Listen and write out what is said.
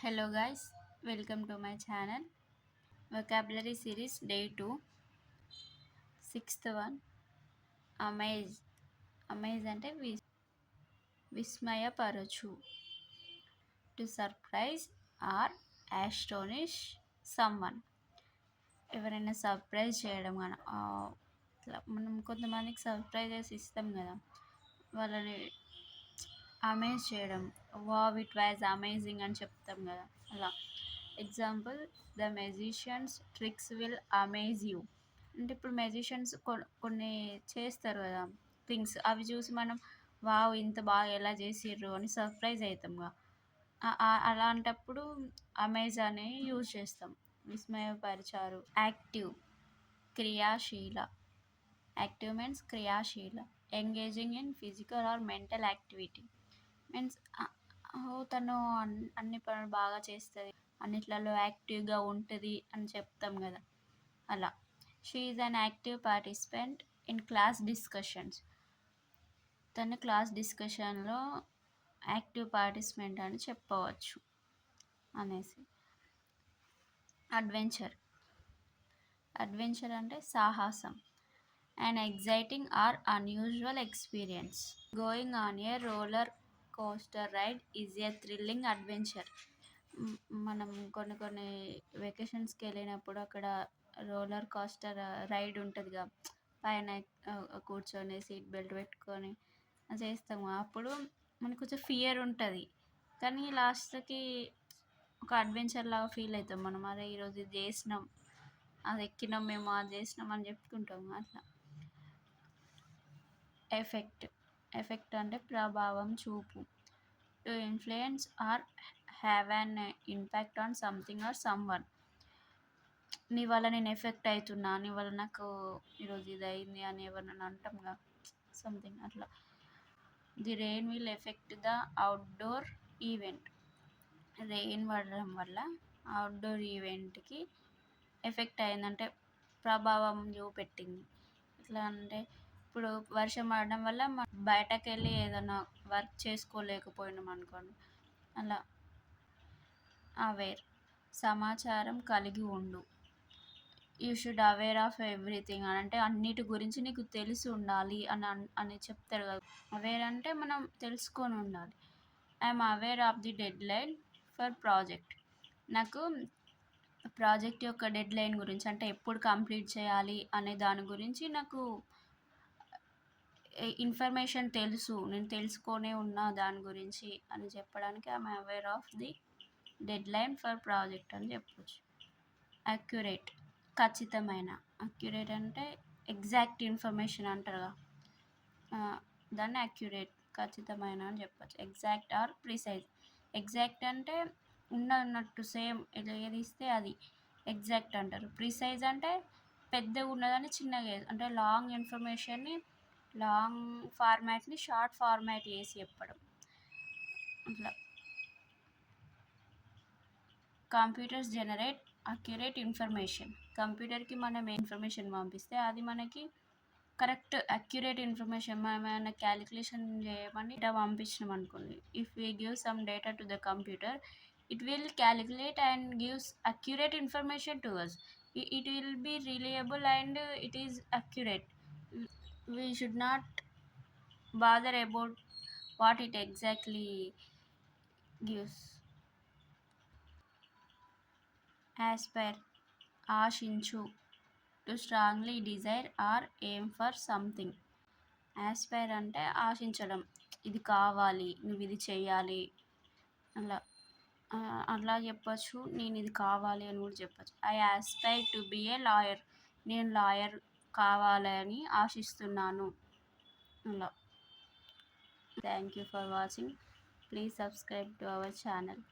Hello guys, welcome to my channel. Vocabulary series day 2, sixth one. Amaze. Amaze అంటే విస్మయపరచు. To surprise or astonish someone. ఎవరైనా surprise చేయడం కానీ ఇట్లా మనం కొంతమందికి సర్ప్రైజెస్ ఇస్తాం కదా, వాళ్ళని అమేజ్ చేయడం. వావ్, ఇట్ వాజ్ అమేజింగ్ అని చెప్తాం కదా, అలా. Example, the magicians tricks will amaze you. అంటే ఇప్పుడు మెజిషియన్స్ కొన్ని చేస్తారు కదా థింగ్స్, అవి చూసి మనం వావ్ ఇంత బాగా ఎలా చేసిర్రు అని సర్ప్రైజ్ అవుతాంగా. అలాంటప్పుడు అమేజ్ అని యూజ్ చేస్తాం. విస్మయపరిచారు. యాక్టివ్, క్రియాశీల. యాక్టివ్ మీన్స్ క్రియాశీల. Engaging in physical are mental activity means తను అన్ని పనులు బాగా చేస్తుంది, అన్నిట్లలో యాక్టివ్గా ఉంటుంది అని చెప్తాం కదా, అలా. She is an active participant in class discussions. తను క్లాస్ డిస్కషన్లో యాక్టివ్ పార్టిసిపెంట్ అని చెప్పవచ్చు అనేసి. అడ్వెంచర్. అడ్వెంచర్ అంటే సాహసం. And exciting or unusual experience. Going on a roller coaster ride is a thrilling adventure. మనం కొన్ని వెకేషన్స్కి వెళ్ళినప్పుడు అక్కడ రోలర్ కోస్టర్ రైడ్ ఉంటుందిగా, పైన కూర్చొని సీట్ బెల్ట్ పెట్టుకొని చేస్తాము. అప్పుడు మనకు కొంచెం ఫియర్ ఉంటుంది, కానీ లాస్ట్కి ఒక అడ్వెంచర్ లాగా ఫీల్ అవుతాం మనం. అదే ఈరోజు ఇది చేసినాం, అది ఎక్కినాం, మేము అది చేసినాం అని చెప్పుకుంటాము అట్లా. ఎఫెక్ట్. ఎఫెక్ట్ అంటే ప్రభావం, చూపు. To influence or have an impact on something or someone. నీ వల్ల నేను ఎఫెక్ట్ అవుతున్నా, నీ వల్ల నాకు ఈరోజు ఇది అయింది అని ఎవరినైనా అంటాంగా, సంథింగ్ అట్లా. The rain will effect the outdoor event. Rain పడడం వల్ల అవుట్డోర్ ఈవెంట్కి ఎఫెక్ట్ అయిందంటే ప్రభావం చూపెట్టింది. ఎట్లా అంటే ఇప్పుడు వర్షం పడడం వల్ల బయటకు వెళ్ళి ఏదైనా వర్క్ చేసుకోలేకపోయినాం అనుకోండి, అలా. అవేర్. సమాచారం కలిగి ఉండు. You should aware of everything అని అంటే అన్నిటి గురించి నీకు తెలిసి ఉండాలి అని చెప్తారు కదా. అవేర్ అంటే మనం తెలుసుకొని ఉండాలి. I'm aware of the dead line for project. నాకు ప్రాజెక్ట్ యొక్క డెడ్ లైన్ గురించి, అంటే ఎప్పుడు కంప్లీట్ చేయాలి అనే దాని గురించి నాకు ఇన్ఫర్మేషన్ తెలుసు, నేను తెలుసుకొనే ఉన్నా దాని గురించి అని చెప్పడానికి I'm aware of the dead line for project అని చెప్పొచ్చు. అక్యురేట్, ఖచ్చితమైన. అక్యురేట్ అంటే ఎగ్జాక్ట్ ఇన్ఫర్మేషన్ అంటారుగా, దాన్ని అక్యురేట్, ఖచ్చితమైన అని చెప్పచ్చు. Exact are precise. ఎగ్జాక్ట్ అంటే ఉన్నట్టు సేమ్ ఏది ఇస్తే అది ఎగ్జాక్ట్ అంటారు. ప్రిసైజ్ అంటే పెద్దగా ఉన్నదని చిన్నగా, అంటే లాంగ్ ఇన్ఫర్మేషన్ని, లాంగ్ ఫార్మాట్ని షార్ట్ ఫార్మాట్ చేసి చెప్పడం అట్లా. Computers generate accurate information. కంప్యూటర్కి మనం ఇన్ఫర్మేషన్ పంపిస్తే అది మనకి కరెక్ట్ అక్యురేట్ ఇన్ఫర్మేషన్. మనం ఏమైనా క్యాలిక్యులేషన్ చేయమని డేటా పంపించినాం అనుకోండి, if we give some data to the computer, it will calculate and gives accurate information to us. It will be reliable and it is accurate. We should not bother about what it exactly gives. Aspire, ఆశించు. To strongly desire or aim for something. Aspire అంటే ఆశించడం, ఇది కావాలి, నువ్వు ఇది చెయ్యాలి, అలా. అలా చెప్పచ్చు. నేను ఇది కావాలి అని కూడా చెప్పచ్చు. I aspire to be a lawyer. నేను లాయర్ కావాలని ఆశిస్తున్నాను, అలా. Thank you for watching. Please subscribe to our channel.